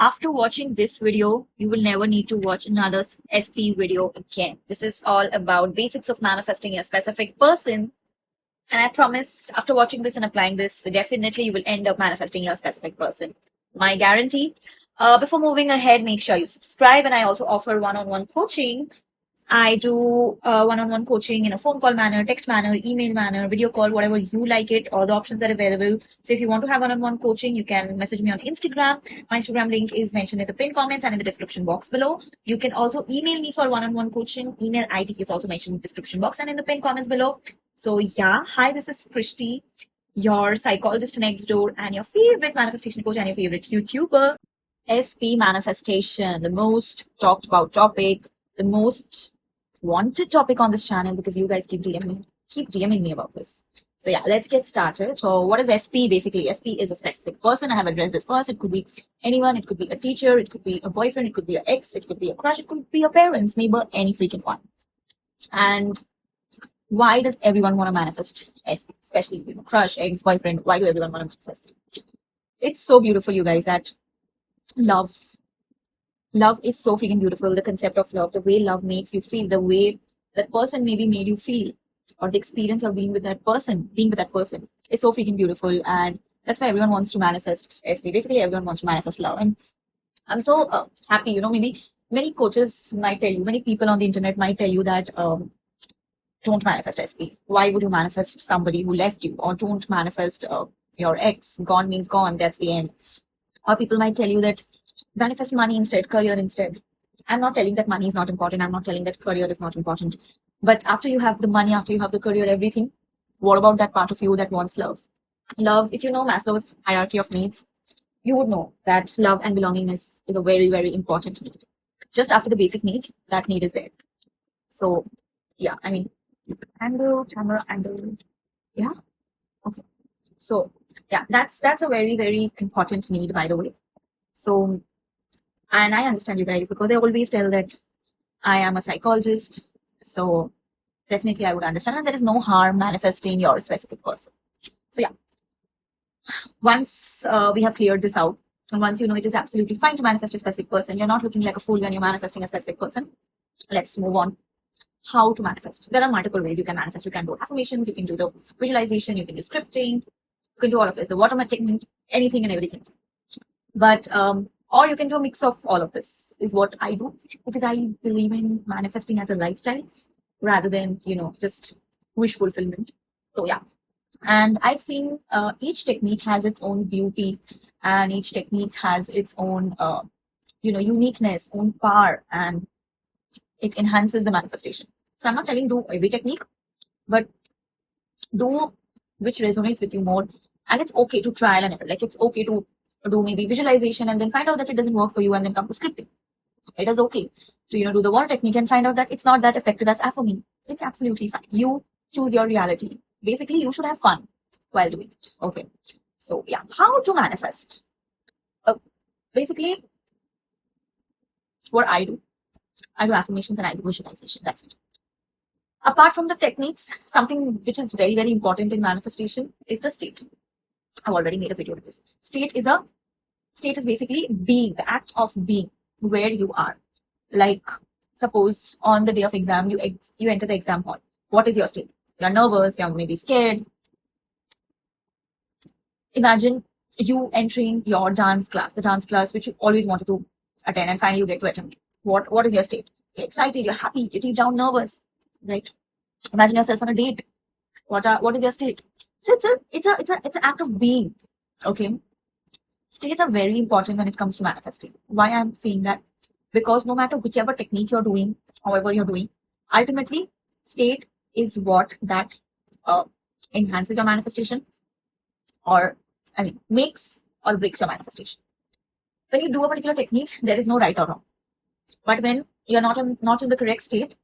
After watching this video, you will never need to watch another SP video again. This is all about basics of manifesting a specific person. And I promise after watching this and applying this, definitely you will end up manifesting your specific person. My guarantee. Before moving ahead, make sure you subscribe. And I also offer one-on-one coaching. I do one-on-one coaching in a phone call manner, text manner, email manner, video call, whatever you like it. All the options are available. So if you want to have one-on-one coaching, you can message me on Instagram. My Instagram link is mentioned in the pinned comments and in the description box below. You can also email me for one-on-one coaching. Email ID is also mentioned in the description box and in the pinned comments below. So yeah, hi, this is Christy, your psychologist next door and your favorite manifestation coach and your favorite YouTuber. SP manifestation, the most talked about topic, the most wanted topic on this channel because you guys keep DMing me about this. So yeah, let's get started. So what is SP? Basically, SP is a specific person. I have addressed this first. It could be anyone. It could be a teacher. It could be a boyfriend. It could be an ex. It could be a crush. It could be your parents, neighbor, any freaking one. And why does everyone want to manifest SP? Especially, crush, ex, boyfriend. Why do everyone want to manifest? It's so beautiful, you guys, that love is so freaking beautiful. The concept of love, the way love makes you feel, the way that person maybe made you feel, or the experience of being with that person is so freaking beautiful. And that's why everyone wants to manifest SP. Basically, everyone wants to manifest love. And I'm so happy, maybe many coaches might tell you, many people on the internet might tell you that don't manifest SP. Why would you manifest somebody who left you? Or don't manifest your ex. Gone means gone. That's the end. Or people might tell you that manifest money instead, career instead. I'm not telling that money is not important. I'm not telling that career is not important. But after you have the money, after you have the career, everything, what about that part of you that wants love? Love, if you know Maslow's hierarchy of needs, you would know that love and belongingness is a very, very important need. Just after the basic needs, that need is there. So, yeah, I mean, camera angle. Yeah. Okay. So, yeah, that's a very, very important need, by the way. So, and I understand you guys because I always tell that I am a psychologist. So definitely I would understand, and there is no harm manifesting your specific person. So yeah, once we have cleared this out, and once you know it is absolutely fine to manifest a specific person, you're not looking like a fool when you're manifesting a specific person. Let's move on. How to manifest? There are multiple ways you can manifest. You can do affirmations, you can do the visualization, you can do scripting, you can do all of this, the watermelon technique, anything and everything. But or you can do a mix of all of this is what I do, because I believe in manifesting as a lifestyle rather than, just wish fulfillment. So yeah. And I've seen each technique has its own beauty, and each technique has its own, uniqueness, own power, and it enhances the manifestation. So I'm not telling do every technique, but do which resonates with you more. And it's okay to trial and error. Like, it's okay to do maybe visualization and then find out that it doesn't work for you and then come to scripting. It is okay to, do the water technique and find out that it's not that effective as affirming. It's absolutely fine. You choose your reality. Basically, you should have fun while doing it. Okay. So yeah, how to manifest? Basically, what I do affirmations and I do visualization. That's it. Apart from the techniques, something which is very, very important in manifestation is the state. I've already made a video of this. State is basically being, the act of being where you are. Like, suppose on the day of exam, you enter the exam hall. What is your state? You're nervous, you're maybe scared. Imagine you entering your dance class, the dance class which you always wanted to attend, and finally you get to attend. What is your state? You're excited, you're happy, you're deep down nervous, right? Imagine yourself on a date. What is your state? So it's an act of being. Okay. States are very important when it comes to manifesting. Why I'm saying that? Because no matter whichever technique you're doing, however you're doing, ultimately state is what that enhances your manifestation, or makes or breaks your manifestation. When you do a particular technique, there is no right or wrong. But when you're not in the correct state,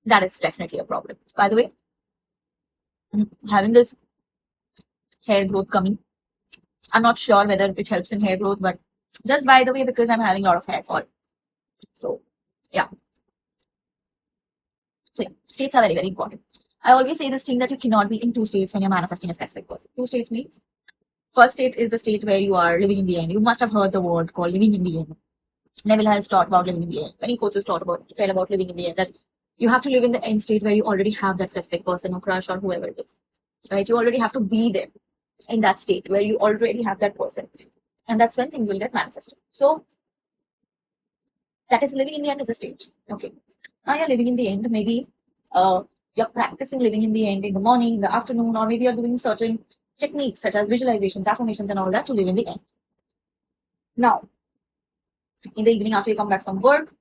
that is definitely a problem. By the way, having this hair growth coming, I'm not sure whether it helps in hair growth, but just by the way, because I'm having a lot of hair fall. So yeah. So yeah, states are very, very important. I always say this thing that you cannot be in two states when you're manifesting a specific person. Two states means First state is the state where you are living in the end. You must have heard the word called living in the end. Neville has taught about living in the end. Many coaches tell about living in the end, that you have to live in the end state where you already have that specific person or crush or whoever it is. Right? You already have to be there in that state where you already have that person. And that's when things will get manifested. So that is living in the end is a stage. Okay. Now you're living in the end. Maybe you're practicing living in the end in the morning, in the afternoon, or maybe you're doing certain techniques such as visualizations, affirmations, and all that to live in the end. Now, in the evening after you come back from work,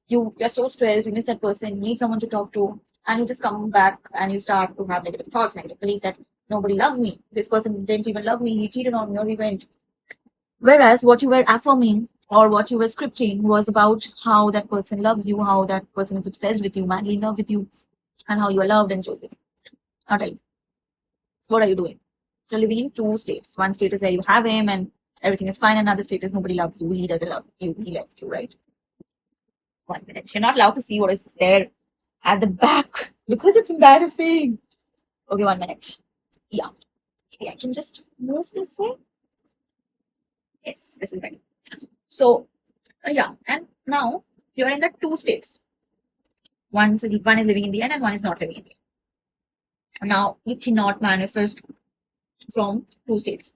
you're so stressed, you miss that person, you need someone to talk to, and you just come back and you start to have negative thoughts, negative beliefs that nobody loves me, this person didn't even love me, he cheated on me, or he went. Whereas what you were affirming or what you were scripting was about how that person loves you, how that person is obsessed with you, madly in love with you, and how you are loved and chosen. Now tell me, what are you doing? So living in two states. One state is where you have him and everything is fine. Another state is nobody loves you, he doesn't love you, he left you, right? 1 minute. You're not allowed to see what is there at the back because it's embarrassing. Okay, 1 minute. Yeah. Maybe I can just move this way. Yes, this is better. So, yeah. And now you're in the two states. One is living in the end and one is not living in the end. Now, you cannot manifest from two states.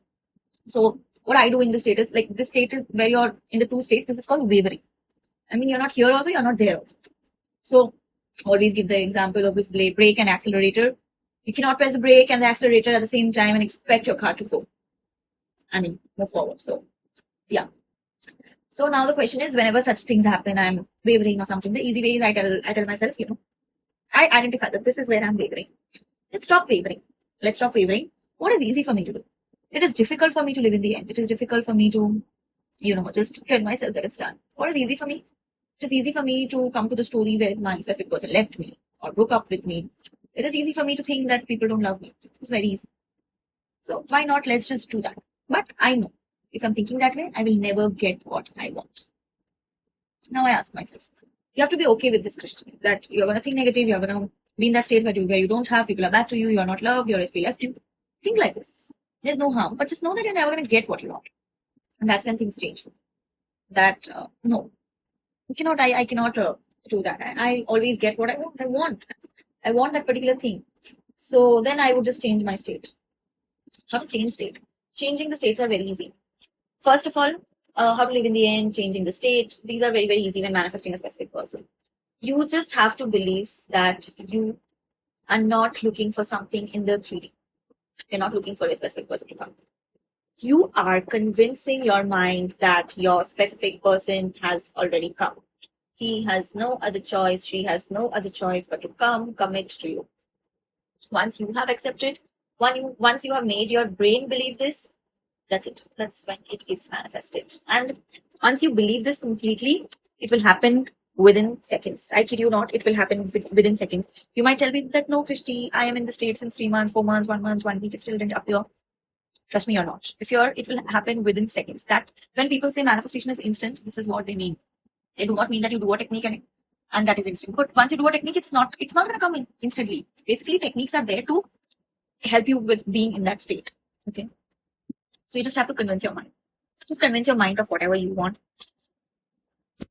So, what I do in the state is, like, this state is where you're in the two states. This is called wavering. I mean, you're not here also, you're not there also. So, always give the example of this brake and accelerator. You cannot press the brake and the accelerator at the same time and expect your car to go. I mean, move forward. So, yeah. So now the question is, whenever such things happen, I'm wavering or something, the easy way is I tell myself, I identify that this is where I'm wavering. Let's stop wavering. Let's stop wavering. What is easy for me to do? It is difficult for me to live in the end. It is difficult for me to, just tell myself that it's done. What is easy for me? It is easy for me to come to the story where my specific person left me or broke up with me. It is easy for me to think that people don't love me. It's very easy. So why not? Let's just do that. But I know if I'm thinking that way, I will never get what I want. Now I ask myself, you have to be okay with this, Christian, that you're going to think negative, you're going to be in that state where you don't have, people are bad to you, you're not loved, your SP left you. Think like this. There's no harm, but just know that you're never going to get what you want. And that's when things change. That, no, I cannot do that. I always get what I want. I want that particular thing. So then I would just change my state. How to change state? Changing the states are very easy. First of all, how to live in the end, changing the state. These are very, very easy when manifesting a specific person. You just have to believe that you are not looking for something in the 3D. You're not looking for a specific person to come. You are convincing your mind that your specific person has already come. He has no other choice. She has no other choice but to commit to you. Once you have accepted, once you have made your brain believe this, that's it. That's when it is manifested. And once you believe this completely, it will happen within seconds. I kid you not, it will happen within seconds. You might tell me that, no, Christy, I am in the state since 3 months, 4 months, 1 month, 1 week, it still didn't appear. Trust me, you're not. If you're, it will happen within seconds. That when people say manifestation is instant, this is what they mean. They do not mean that you do a technique and that is instant. But once you do a technique, it's not going to come in instantly. Basically, techniques are there to help you with being in that state. Okay. So you just have to convince your mind. Just convince your mind of whatever you want.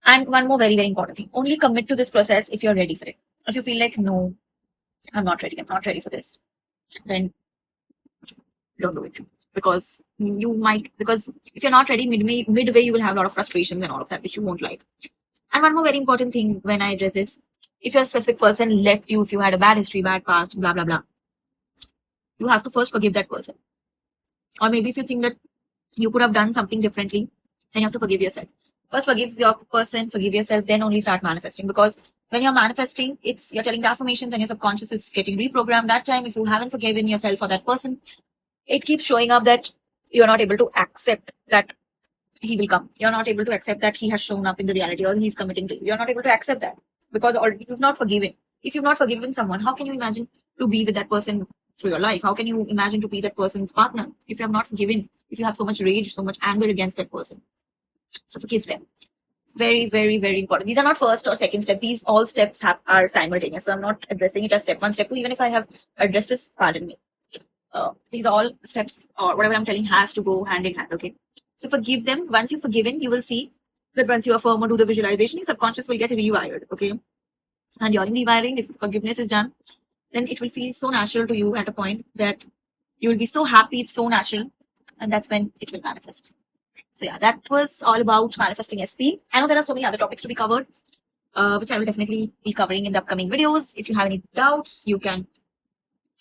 And one more very, very important thing. Only commit to this process if you're ready for it. If you feel like, no, I'm not ready for this, then don't do it. Because if you're not ready midway, you will have a lot of frustrations and all of that, which you won't like. And one more very important thing when I address this, if your specific person left you, if you had a bad history, bad past, blah, blah, blah, you have to first forgive that person. Or maybe if you think that you could have done something differently, then you have to forgive yourself. First forgive your person, forgive yourself, then only start manifesting. Because when you're manifesting, you're telling the affirmations and your subconscious is getting reprogrammed. That time, if you haven't forgiven yourself for that person, it keeps showing up that you're not able to accept that he will come. You're not able to accept that he has shown up in the reality or he's committing to you. You're not able to accept that because you've not forgiven. If you've not forgiven someone, how can you imagine to be with that person through your life? How can you imagine to be that person's partner if you have not forgiven, if you have so much rage, so much anger against that person? So forgive them. Very, very, very important. These are not first or second step. These all steps are simultaneous. So I'm not addressing it as step 1, step 2. Even if I have addressed this, pardon me. these all steps or whatever I'm telling has to go hand in hand. Okay. So forgive them. Once you've forgiven, you will see that once you affirm or do the visualization, your subconscious will get rewired. Okay. And during rewiring, if forgiveness is done, then it will feel so natural to you at a point that you will be so happy. It's so natural. And that's when it will manifest. So yeah, that was all about manifesting SP. I know there are so many other topics to be covered, which I will definitely be covering in the upcoming videos. If you have any doubts, you can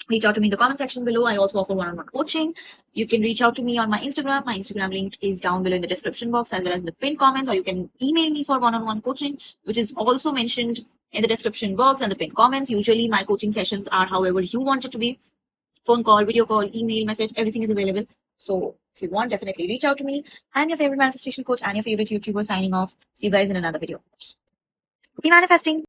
reach out to me in the comment section below. I also offer one-on-one coaching. You can reach out to me on my Instagram. My Instagram link is down below in the description box as well as in the pinned comments, or you can email me for one-on-one coaching, which is also mentioned in the description box and the pinned comments. Usually my coaching sessions are however you want it to be. Phone call, video call, email, message, everything is available. So if you want, definitely reach out to me. I'm your favorite manifestation coach and your favorite YouTuber signing off. See you guys in another video. Be manifesting.